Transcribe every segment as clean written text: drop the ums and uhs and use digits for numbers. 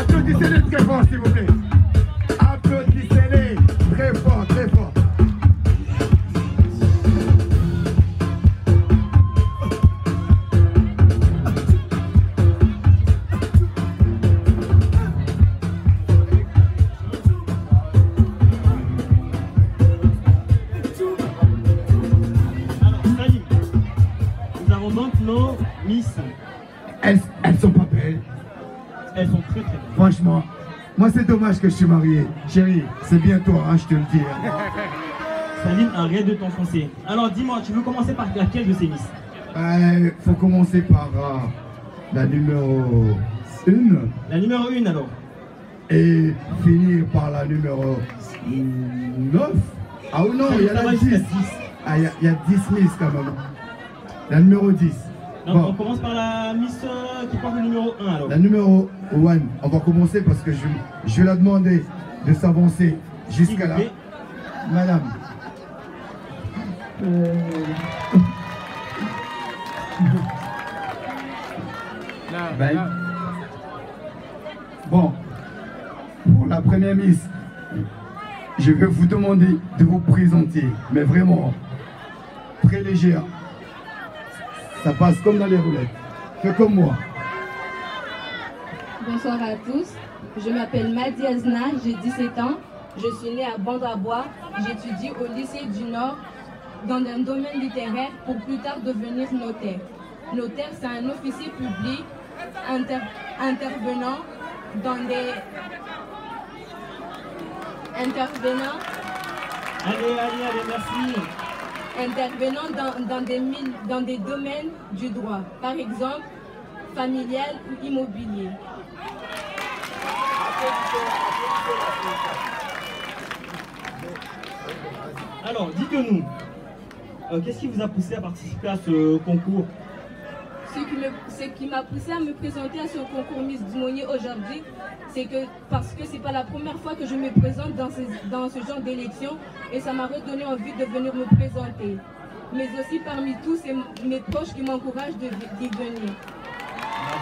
Applaudissez-les très fort, s'il vous plaît. Applaudissez-les très fort, très fort. Donc nos Miss. Elles sont pas belles. Elles sont très très belles. Franchement, moi c'est dommage que je suis marié. Chérie, c'est bien toi, hein, je te le dis. Saline, arrête de t'enfoncer. Alors dis-moi, tu veux commencer par laquelle de ces Miss? Faut commencer par la numéro 1. La numéro 1 alors. Et finir par la numéro 9. Ah ou non, il y a la 10. Ah, il y a 10 Miss quand même. La numéro 10. Donc bon. On commence par la Miss qui porte le numéro 1 alors. La numéro 1, on va commencer parce que je vais la demander de s'avancer jusqu'à là. Madame. Ben. Bon, pour la première Miss, je vais vous demander de vous présenter, mais vraiment très légère. Ça passe comme dans les roulettes. Fais comme moi. Bonsoir à tous. Je m'appelle Madi Azna, j'ai 17 ans. Je suis née à Bandabois. J'étudie au lycée du Nord dans un domaine littéraire pour plus tard devenir notaire. Notaire, c'est un officier public intervenant dans des... Allez, merci. Intervenant dans des domaines du droit, par exemple familial ou immobilier. Alors, dites-nous, qu'est-ce qui vous a poussé à participer à ce concours? Ce qui m'a poussé à me présenter à ce concours Miss Dimonier aujourd'hui, c'est que parce que c'est pas la première fois que je me présente dans ce genre d'élection et ça m'a redonné envie de venir me présenter. Mais aussi parmi tous, c'est mes proches qui m'encouragent d'y venir.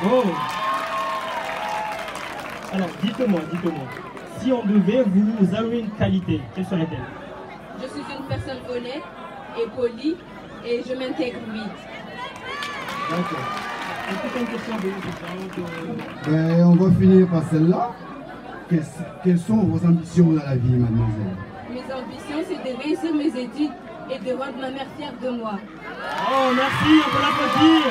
Bravo! Alors, dites-moi, si on devait vous allouer une qualité, quelle serait-elle? Je suis une personne honnête et polie et je m'intègre vite. Ok. Est-ce que tu as une question de Ben, on va finir par celle-là. Quelles sont vos ambitions dans la vie, mademoiselle? Mes ambitions, c'est de réussir mes études et de rendre ma mère fière de moi. Oh, merci, on peut l'applaudir.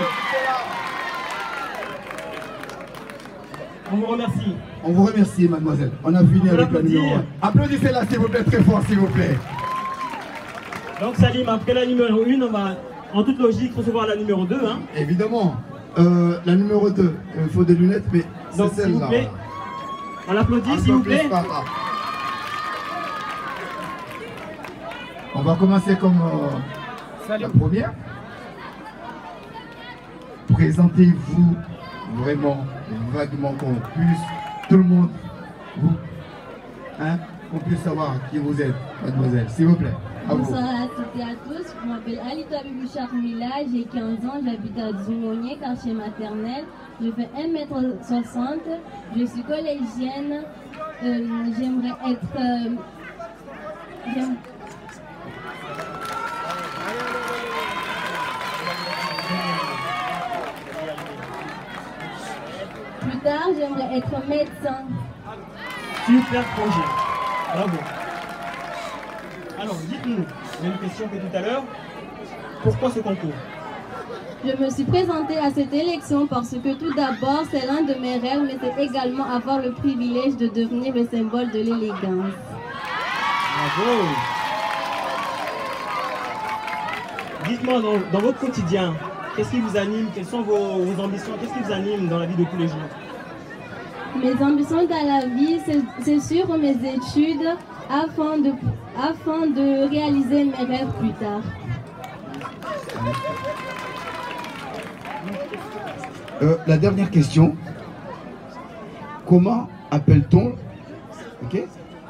On vous remercie. On vous remercie, mademoiselle. On a fini avec la numéro 1. Applaudissez-la, s'il vous plaît, très fort, s'il vous plaît. Donc, Salim, après la numéro 1, on va, en toute logique, recevoir la numéro 2. Hein. Évidemment. La numéro 2, il faut des lunettes, mais c'est celle-là. On l'applaudit, s'il vous plaît. On va commencer comme la première. Présentez-vous vraiment, vaguement, qu'on puisse, tout le monde, vous, hein, qu'on puisse savoir qui vous êtes, mademoiselle, s'il vous plaît. Bonsoir à toutes et à tous, je m'appelle Alita Bibouchar-Mila, j'ai 15 ans, j'habite à Dumonier, quartier maternel, je fais 1m60, je suis collégienne, j'aimerais être... Plus tard, j'aimerais être médecin. Super projet, bravo. Alors, dites-nous, même question que tout à l'heure, pourquoi ce concours? Je me suis présentée à cette élection parce que tout d'abord, c'est l'un de mes rêves, mais c'est également avoir le privilège de devenir le symbole de l'élégance. Bravo. Dites-moi, dans votre quotidien, qu'est-ce qui vous anime? Quelles sont vos ambitions? Qu'est-ce qui vous anime dans la vie de tous les jours? Mes ambitions dans la vie, c'est suivre mes études afin de réaliser mes rêves plus tard. La dernière question. Comment appelle-t-on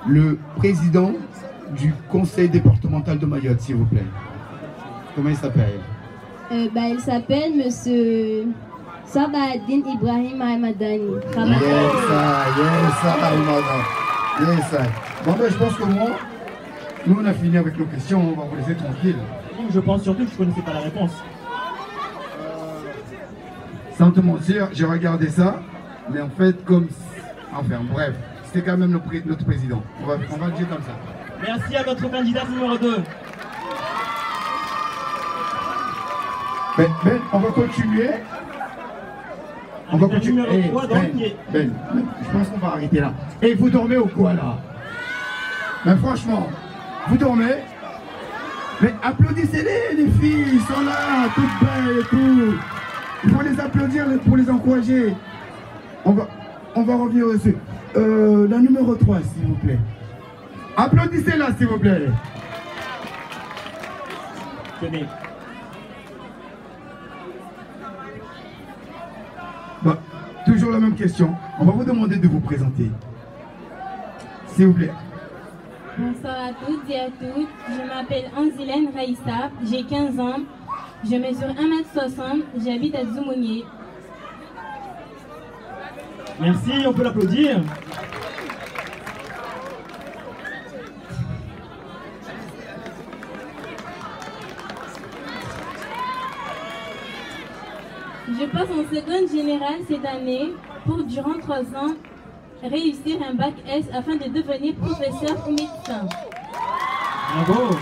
le président du conseil départemental de Mayotte, s'il vous plaît? Comment il s'appelle? Il s'appelle Monsieur Sabahaddin Ibrahim Ahmadani. Yes, Ahmada. Yes, bon, ben, je pense que moi, nous, on a fini avec nos questions, on va vous laisser tranquille. Je pense surtout que je ne connaissais pas la réponse. Sans te mentir, j'ai regardé ça, mais en fait, comme... Enfin, bref, c'était quand même notre président. On va le dire comme ça. Merci à notre candidat numéro 2. Ben, on va continuer. On va continuer. Ben, je pense qu'on va arrêter là. Et vous dormez ou quoi là? Ben franchement, vous dormez? Mais applaudissez-les, les filles, ils sont là, toutes belles et tout. Il faut les applaudir pour les encourager. On va revenir dessus. La numéro 3, s'il vous plaît. Applaudissez-la, s'il vous plaît. Tenez. Bon, toujours la même question. On va vous demander de vous présenter. S'il vous plaît. Bonsoir à toutes et à toutes. Je m'appelle Anzilène Raïssa, j'ai 15 ans. Je mesure 1m60, j'habite à Dzoumogné. Merci, on peut l'applaudir. Je passe en seconde générale cette année pour, durant 3 ans, réussir un bac S afin de devenir professeur ou médecin. Bravo.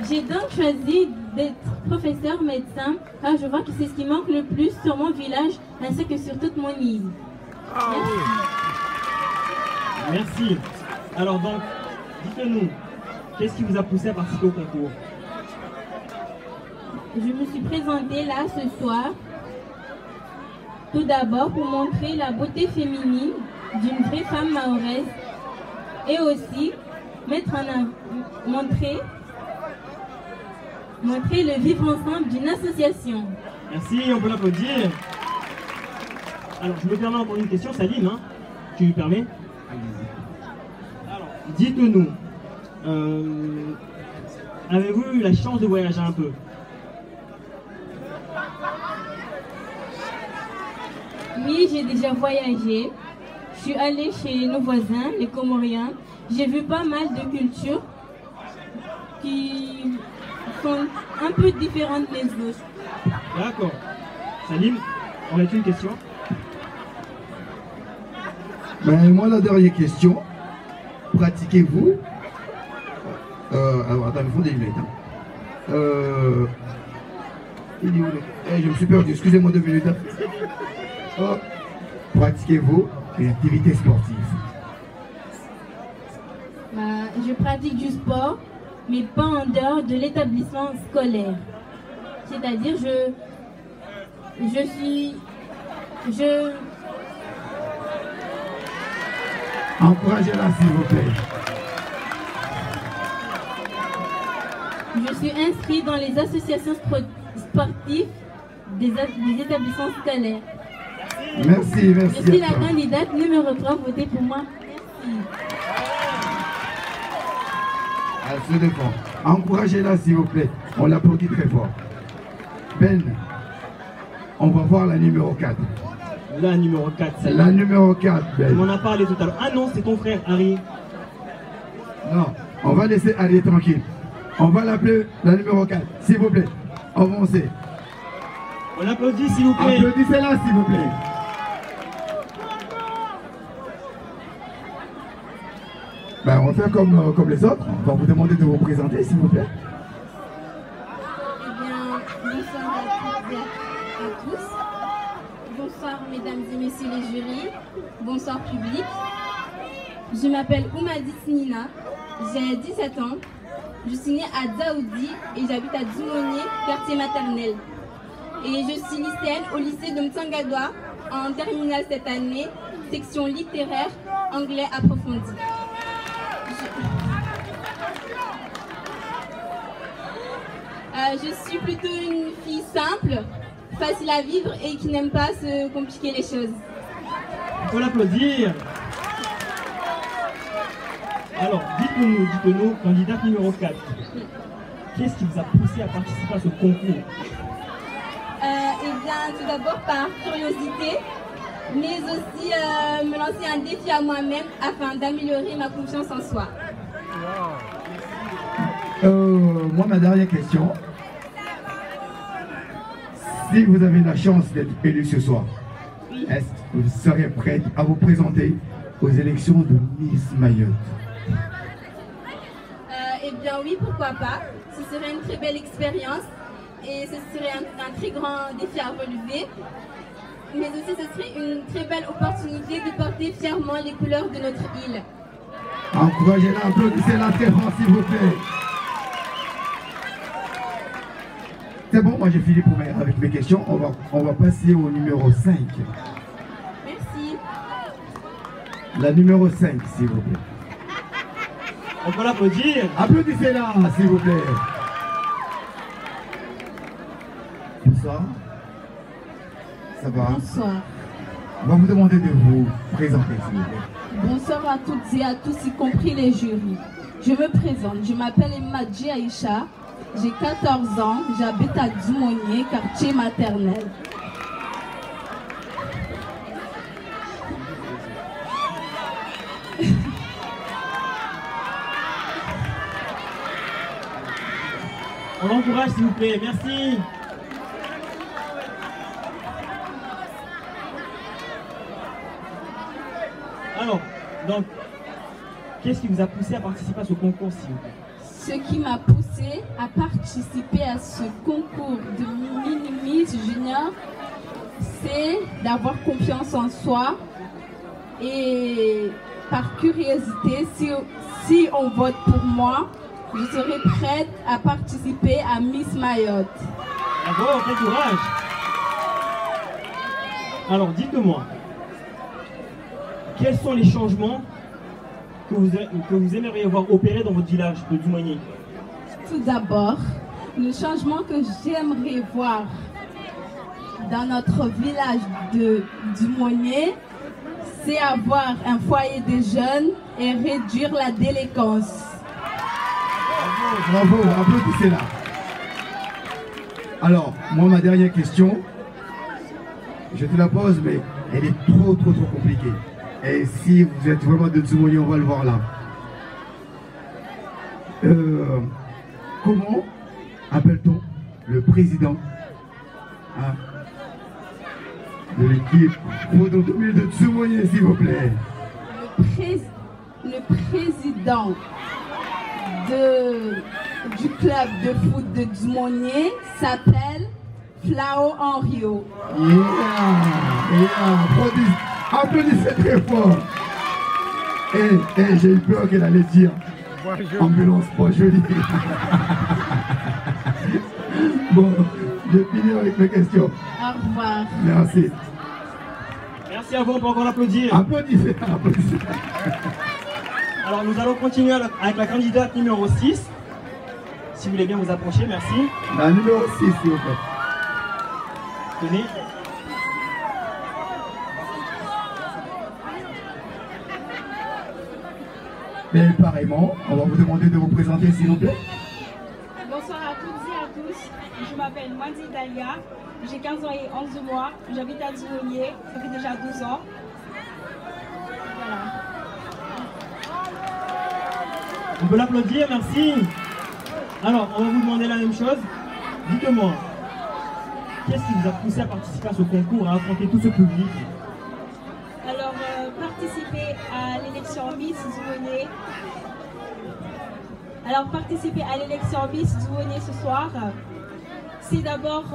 J'ai donc choisi d'être professeur médecin car je vois que c'est ce qui manque le plus sur mon village ainsi que sur toute mon île. Merci. Alors donc, dites-nous, qu'est-ce qui vous a poussé à participer au concours? Je me suis présentée là ce soir, tout d'abord pour montrer la beauté féminine d'une vraie femme mahoraise et aussi montrer le vivre ensemble d'une association. Merci, on peut l'applaudir. Alors, je me permets encore une question, Salim, hein? Tu lui permets? Alors, dites-nous, avez-vous eu la chance de voyager un peu? Oui, j'ai déjà voyagé. Je suis allée chez nos voisins, les Comoriens. J'ai vu pas mal de cultures qui sont un peu différentes des autres. D'accord. Salim, on a une question? Ben, moi, la dernière question. Pratiquez-vous... alors, attends, il faut des lunettes. Hein. Je me suis perdu, excusez-moi 2 minutes. Hein. Oh. Pratiquez-vous une activité sportive? Je pratique du sport, mais pas en dehors de l'établissement scolaire. C'est-à-dire, Encouragez-la, s'il vous plaît. Je suis inscrite dans les associations sportives des établissements scolaires. Merci. Je suis la candidate numéro 3, votez pour moi. Merci. Elle se défend. Encouragez-la, s'il vous plaît. On l'applaudit très fort. Ben, on va voir la numéro 4. La numéro 4, c'est la numéro 4, Ben. On en a parlé tout à l'heure. Ah non, c'est ton frère, Harry. Non, on va laisser Harry tranquille. On va l'appeler la numéro 4, s'il vous plaît. Avancez. On applaudit, s'il vous plaît. Applaudissez-la, s'il vous plaît. Ben, on va faire comme les autres. On va vous demander de vous présenter, s'il vous plaît. Eh bien, bonsoir à toutes et à tous. Bonsoir, mesdames et messieurs les jurys. Bonsoir, public. Je m'appelle Oumadis Nina. J'ai 17 ans. Je suis née à Dzaoudi et j'habite à Dzoumogné, quartier maternel. Et je suis lycéenne au lycée de Mtsangadoua en terminale cette année, section littéraire, anglais approfondi. Je suis plutôt une fille simple, facile à vivre et qui n'aime pas se compliquer les choses. Il faut l'applaudir. Alors, dites-nous, candidate numéro 4, qu'est-ce qui vous a poussé à participer à ce concours? Eh bien, tout d'abord par curiosité, mais aussi me lancer un défi à moi-même afin d'améliorer ma confiance en soi. Moi, ma dernière question. Si vous avez la chance d'être élu ce soir, est-ce que vous serez prête à vous présenter aux élections de Miss Mayotte? Eh bien oui, pourquoi pas. Ce serait une très belle expérience et ce serait un très grand défi à relever. Mais aussi ce serait une très belle opportunité de porter fièrement les couleurs de notre île. Encouragez-la, applaudissez-la très fort s'il vous plaît. C'est bon, moi j'ai fini avec mes questions. On va passer au numéro 5. Merci. La numéro 5, s'il vous plaît. On peut l'applaudir. Applaudissez-la, s'il vous plaît. Bonsoir. Ça va? Bonsoir. On va vous demander de vous présenter, s'il vous plaît. Bonsoir à toutes et à tous, y compris les jurys. Je me présente, je m'appelle Emadji Aïcha, j'ai 14 ans, j'habite à Dumonier, quartier maternel. On l'encourage s'il vous plaît, merci. Alors, donc, qu'est-ce qui vous a poussé à participer à ce concours s'il vous plaît? Ce qui m'a poussé à participer à ce concours de Mini-Miss Junior, c'est d'avoir confiance en soi et par curiosité, si on vote pour moi, je serai prête à participer à Miss Mayotte. Bravo, quel courage. Alors, dites-moi, quels sont les changements que vous aimeriez voir opérer dans votre village de Dumonier? Tout d'abord, le changement que j'aimerais voir dans notre village de Dumonier, c'est avoir un foyer de jeunes et réduire la délinquance. Bravo, applaudissez-la. Alors, moi, ma dernière question, je te la pose, mais elle est trop compliquée. Et si vous êtes vraiment de Dumonier, on va le voir là. Comment appelle-t-on le président de l'équipe Photo 2000 de Dumonier, s'il vous plaît? Le président du club de foot de Dumonier s'appelle Flao Henrio. Applaudissez très fort. Et j'ai eu peur qu'elle allait dire ambulance pas jolie. Bon, j'ai fini avec mes questions. Au revoir. Merci. Merci à vous, on peut encore l'applaudir. Applaudissez. Alors nous allons continuer avec la candidate numéro 6. Si vous voulez bien vous approcher, merci. La numéro 6, s'il vous plaît. Tenez. Mais pareillement, on va vous demander de vous présenter, s'il vous plaît. Bonsoir à toutes et à tous, je m'appelle Mandi Dalia, j'ai 15 ans et 11 mois, j'habite à Dumonier, ça fait déjà 12 ans. Voilà. On peut l'applaudir, merci. Alors, on va vous demander la même chose. Dites-moi, qu'est-ce qui vous a poussé à participer à ce concours, à affronter tout ce public? Alors, participer à l'élection Miss Dumonier. Alors, participer à l'élection Miss Dumonier ce soir, c'est d'abord...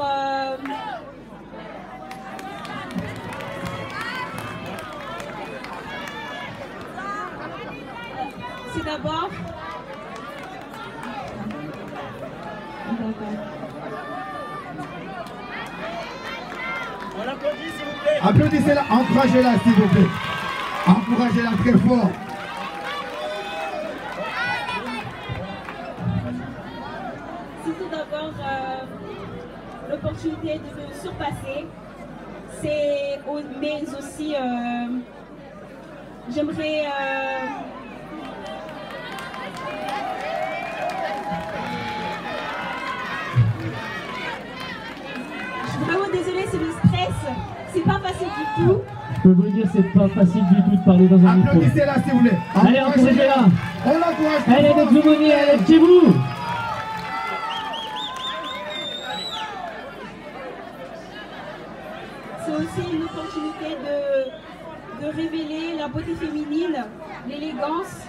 c'est d'abord... On l'applaudit s'il vous plaît. Applaudissez-la, encouragez-la, s'il vous plaît. Encouragez-la très fort. C'est tout d'abord l'opportunité de me surpasser. Mais aussi, j'aimerais... Je suis vraiment désolée, c'est le c'est pas facile du tout. Je peux vous le dire, c'est pas facile du tout de parler dans un micro. Applaudissez-la s'il vous plaît. Allez, encouragez-la. On l'encourage. Elle est de Zumoni, elle est chez vous. C'est aussi une opportunité de révéler la beauté féminine, l'élégance,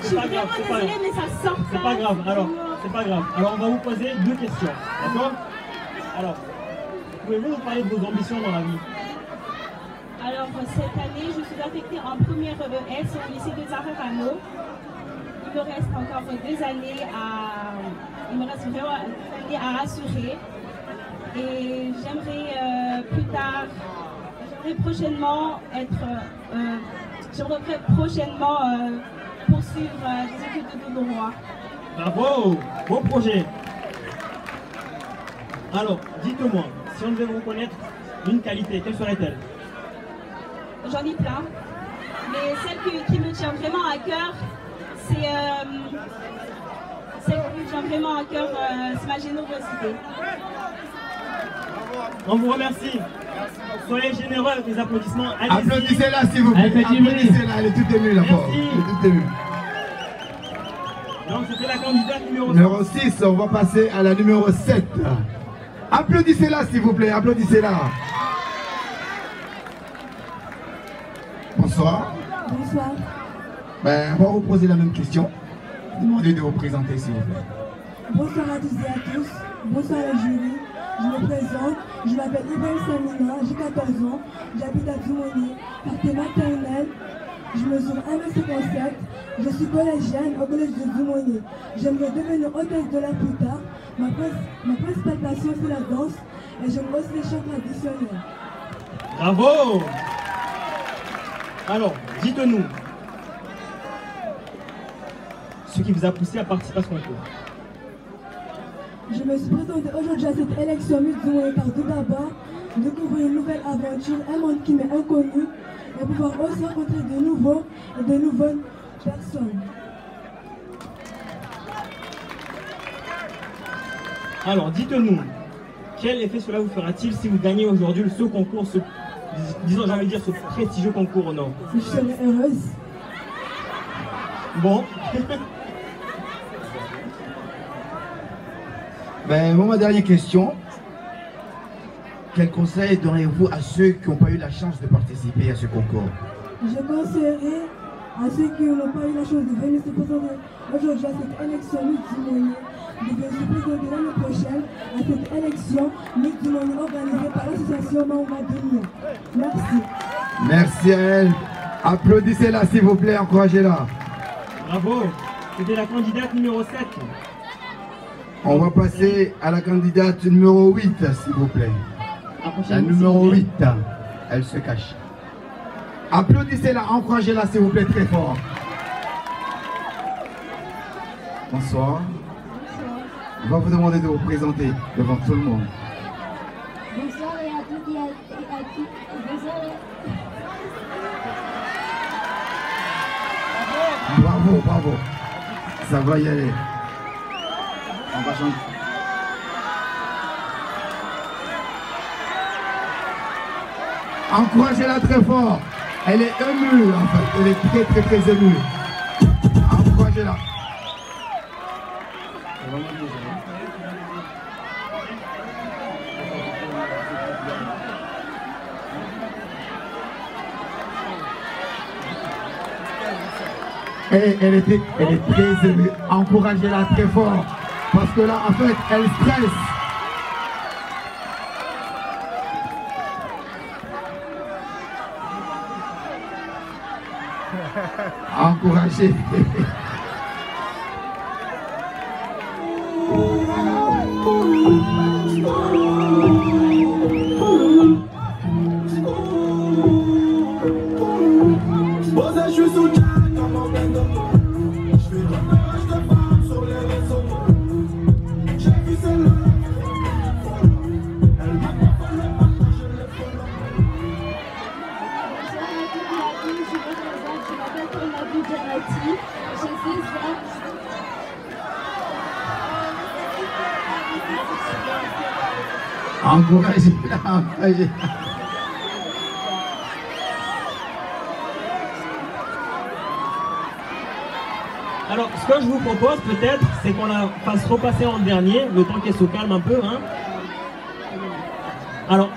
je suis vraiment désolée, mais ça sort pas. C'est pas grave, alors, c'est pas grave. Alors, on va vous poser 2 questions, d'accord? Alors, pouvez-vous nous parler de vos ambitions dans la vie? Alors, cette année, je suis affectée en première ES au lycée de Zarakano. Il me reste encore 2 années à assurer. Et j'aimerais plus tard, j'aimerais prochainement poursuivre des études de droit. Bravo, beau projet. Alors, dites-moi, si on devait vous reconnaître une qualité, quelle serait-elle? J'en ai plein, mais celle qui me tient vraiment à cœur, c'est ma générosité. On vous remercie. Soyez généreux avec les applaudissements. Applaudissez-la s'il vous plaît. Applaudissez-la, elle est toute émue là-bas. Elle est toute émue. Donc c'était la candidate numéro 6. On va passer à la numéro 7. Applaudissez-la s'il vous plaît, applaudissez-la. Bonsoir. Bonsoir. Ben, on va vous poser la même question. Demandez de vous présenter s'il vous plaît. Bonsoir à toutes et à tous. Bonsoir à la jury. Je me présente. Je m'appelle Ibrahim Samina, j'ai 14 ans. J'habite à Zumoni, quartier maternel. Je mesure 1m57. Je suis collégienne au collège de Zumoni. J'aimerais devenir hôtesse de l'air plus tard. Ma principale passion c'est la danse et j'aime aussi les chants traditionnels. Bravo! Alors, dites-nous ce qui vous a poussé à participer à ce concours. Je me suis présentée aujourd'hui à cette élection Miss Zumoni car tout d'abord, découvrir une nouvelle aventure, un monde qui m'est inconnu et pouvoir aussi rencontrer de nouveaux et de nouvelles personnes. Alors, dites-nous, quel effet cela vous fera-t-il si vous gagnez aujourd'hui ce concours, disons, j'ai envie de dire, ce prestigieux concours au Nord? Je serai heureuse. Bon. Ben, ma dernière question. Quel conseil donneriez-vous à ceux qui n'ont pas eu la chance de participer à ce concours? Je conseillerais à ceux qui n'ont pas eu la chance de venir se présenter aujourd'hui à cette élection Miss Zumoni de venir se présenter l'année prochaine à cette élection Miss Zumoni organisée par l'association Maouma Dunia. Merci. Merci à elle. Applaudissez-la s'il vous plaît, encouragez-la. Bravo. C'était la candidate numéro 7. On va passer à la candidate numéro 8, s'il vous plaît. La numéro 8, elle se cache. Applaudissez-la, encouragez-la s'il vous plaît très fort. Bonsoir. On va vous demander de vous présenter devant tout le monde. Bonsoir à toutes et à tous. Bonsoir. Bravo, bravo. Ça va y aller. On va chanter. Encouragez-la très fort. Elle est émue en fait. Elle est très très très émue. Encouragez-la. Et elle est très émue. Encouragez-la très fort. Parce que là, en fait, elle stresse. Encouragez. J'ai Encouragez-la, encouragez-la. Alors, ce que je vous propose peut-être, c'est qu'on la fasse repasser en dernier, le temps qu'elle se calme un peu. Hein. Alors,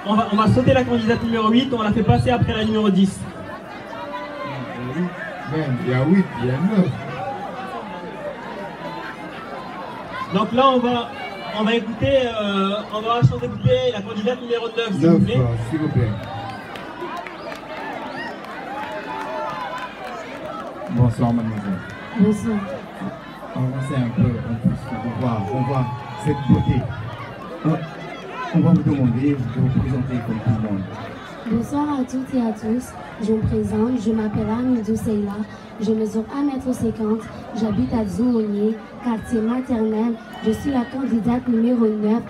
on va sauter la candidate numéro 8, on la fait passer après la numéro 10. Il y a 8, il y a 9. Donc là, on va écouter, on va écouter la candidate numéro 9, s'il vous plaît. S'il vous plaît. Bonsoir, mademoiselle. Bonsoir. Avancez un peu, on voit cette beauté. On va vous demander de vous présenter comme tout le monde. Bonsoir à toutes et à tous. Je me présente, je m'appelle Amidou Seila, je mesure 1m50, j'habite à Dzoumonier, quartier maternel. Je suis la candidate numéro 9,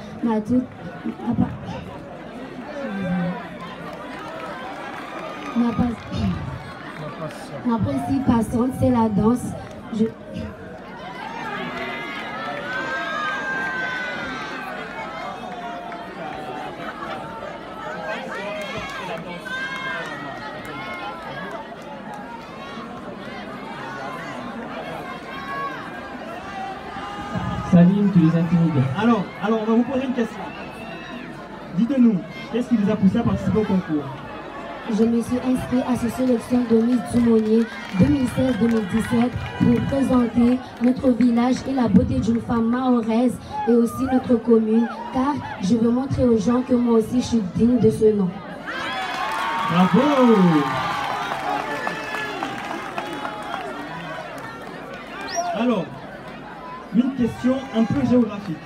Ma principale passion, c'est la danse. Salim, tu les intimides. Alors, on va vous poser une question. Dites-nous, qu'est-ce qui vous a poussé à participer au concours? Je me suis inscrite à cette sélection de Miss Dzoumonier 2016-2017 pour présenter notre village et la beauté d'une femme mahoraise et aussi notre commune, car je veux montrer aux gens que moi aussi je suis digne de ce nom. Bravo! Alors, une question un peu géographique.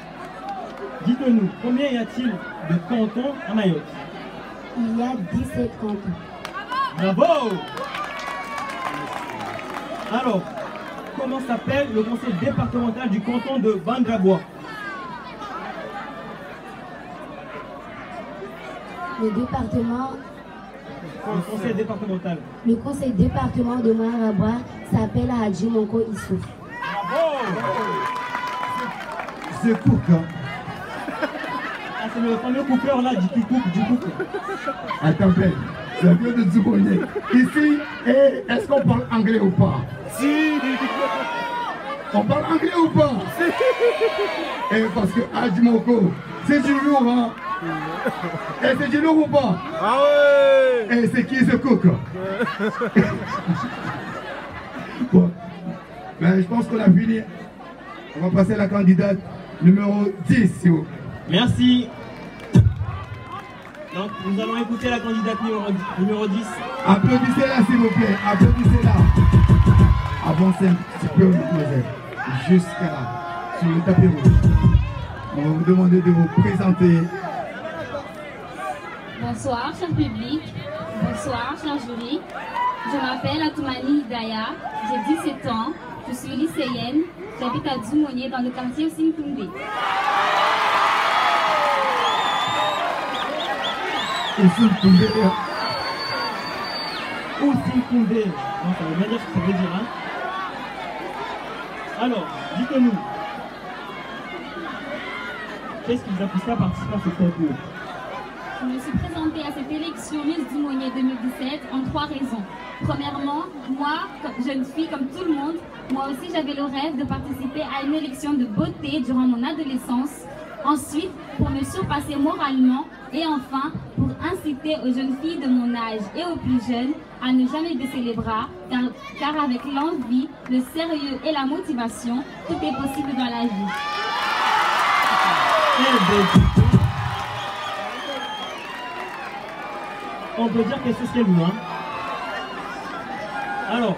Dites-nous, combien y a-t-il de cantons à Mayotte? Il y a 17 cantons. Bravo! Alors, comment s'appelle le conseil départemental du canton de Bandrabois? Le département... Le conseil départemental. Le conseil département de Bandrabois s'appelle Hadji Monko Issouf. Bravo! C'est cook, hein? Ah, c'est le fameux coupeur là, du cook. Attends, ça vient de Dzoumonier. Ici, est-ce qu'on parle anglais ou pas? Si! On parle anglais ou pas? Si! Parce que Hadji Monko, c'est du lourd, hein? C'est du lourd ou pas? Ah ouais! C'est qui ce cook? Bon, ben, je pense qu'on a fini. On va passer à la candidate numéro 10, s'il vous plaît. Merci. Donc, nous allons écouter la candidate numéro 10. Applaudissez-la, s'il vous plaît. Applaudissez-la. Avancez un petit peu, mademoiselle. Jusqu'à là, sur le tapis rouge. On va vous demander de vous présenter. Bonsoir, cher public. Bonsoir, cher jury. Je m'appelle Atoumani Hidaya. J'ai 17 ans. Je suis lycéenne. J'habite à Dzoumonier dans le quartier Osinkoundé. Osinkoundé. Osinkoundé. Non, ça veut bien dire ce que ça veut dire, hein. Alors, dites-nous. Qu'est-ce qui vous a poussé à participer à ce concours? Je me suis présentée à cette élection Miss Dzoumonier 2017 en 3 raisons. Premièrement, moi, jeune fille comme tout le monde, moi aussi j'avais le rêve de participer à une élection de beauté durant mon adolescence. Ensuite, pour me surpasser moralement. Et enfin, pour inciter aux jeunes filles de mon âge et aux plus jeunes à ne jamais baisser les bras, car avec l'envie, le sérieux et la motivation, tout est possible dans la vie. On peut dire qu'elle sait ce qu'elle veut, hein. Alors,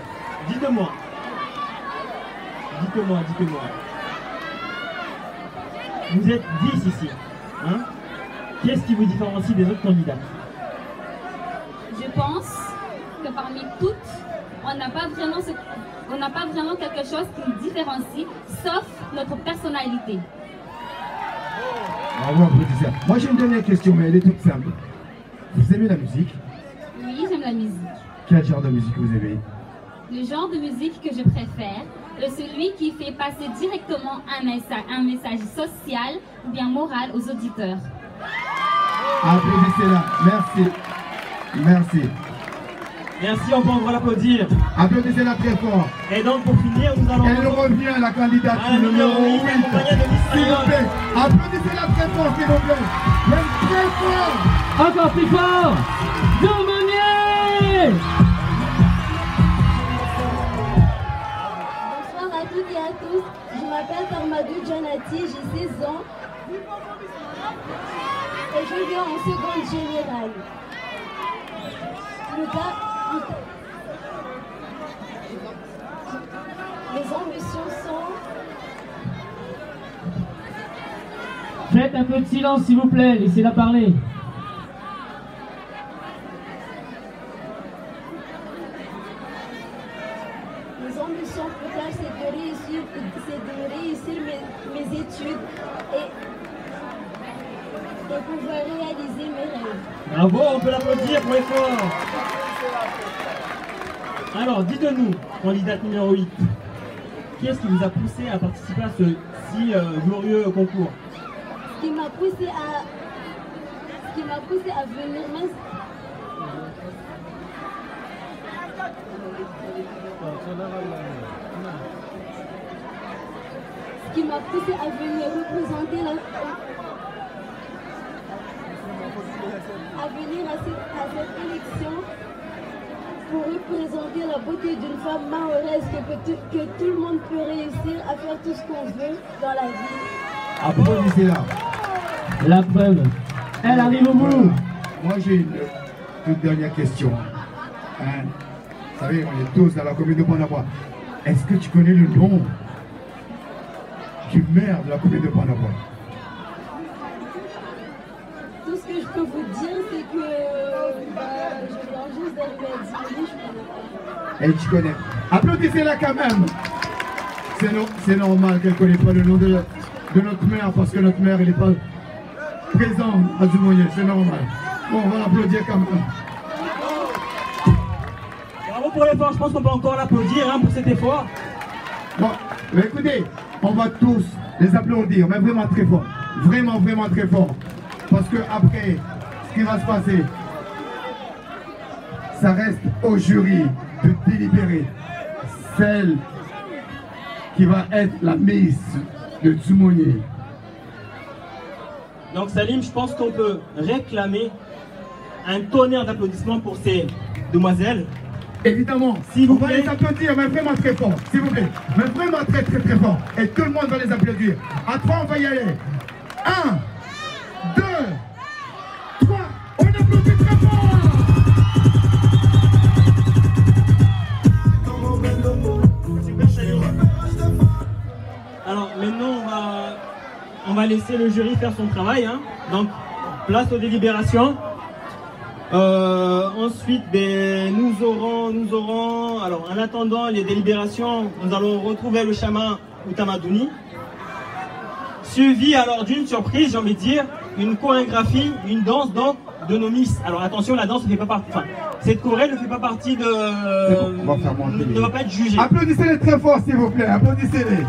dites-moi. Vous êtes 10 ici, hein? Qu'est-ce qui vous différencie des autres candidats? Je pense que parmi toutes, on n'a pas vraiment quelque chose qui nous différencie, sauf notre personnalité. Bravo, applaudissez. Moi j'ai une dernière question, mais elle est toute simple. Vous aimez la musique? Oui, j'aime la musique. Quel genre de musique vous aimez? Le genre de musique que je préfère, celui qui fait passer directement un message social ou bien moral aux auditeurs. Applaudissez-la. Merci. Merci. Merci, on peut encore l'applaudir. Applaudissez-la très fort. Et donc pour finir, nous allons... Elle revient à la candidature numéro 8. S'il vous plaît, applaudissez-la très fort, s'il vous plaît. Même très fort. Encore plus fort. Dumonier. Bonsoir à toutes et à tous. Je m'appelle Parmadou Djanati, j'ai 16 ans. Et je viens en seconde générale. Mes ambitions sont... Faites un peu de silence s'il vous plaît, laissez-la parler. Mes ambitions plus tard, c'est de réussir mes études et pouvoir réaliser mes rêves. Bravo, on peut l'applaudir pour l'effort. Alors, dites-nous, candidate numéro 8, qui est-ce qui vous a poussé à participer à ce si glorieux concours? Ce qui m'a poussé à venir représenter à cette élection pour représenter la beauté d'une femme mahoraise que tout le monde peut réussir à faire tout ce qu'on veut dans la vie. Applaudissez-la. La preuve, elle arrive au bout. Moi j'ai une toute dernière question. Hein? Vous savez, on est tous dans la commune de Panama. Est-ce que tu connais le nom du maire de la commune de Panama? Tout ce que je peux vous dire, c'est que je viens juste d'arriver à Djibouti, je connais pas. Et tu connais. Applaudissez-la quand même. C'est normal qu'elle ne connaît pas le nom de notre maire parce que notre maire n'est pas présent à Dumonier, c'est normal. Bon, on va l'applaudir quand même. Bravo pour l'effort, je pense qu'on peut encore l'applaudir pour cet effort. Bon, mais écoutez, on va tous les applaudir, mais vraiment très fort. Vraiment, vraiment très fort. Parce que après, ce qui va se passer, ça reste au jury de délibérer celle qui va être la Miss de Dumonier. Donc Salim, je pense qu'on peut réclamer un tonnerre d'applaudissements pour ces demoiselles. Évidemment, s'il vous plaît. On va les applaudir, mais vraiment très fort, s'il vous plaît. Mais vraiment très très très fort. Et tout le monde va les applaudir. À 3, on va y aller. 1, 2, 3, on applaudit très fort. Alors maintenant, on va laisser le jury faire son travail. Donc, place aux délibérations. Ensuite, nous aurons, alors en attendant les délibérations, nous allons retrouver le chaman Outamadouni. Suivi alors d'une surprise, j'ai envie de dire, une chorégraphie, une danse donc de nos Miss. Alors attention, la danse ne fait pas partie, enfin, cette choré ne fait pas partie de... On va faire monter. Ne va pas être jugée. Applaudissez-les très fort s'il vous plaît, applaudissez-les.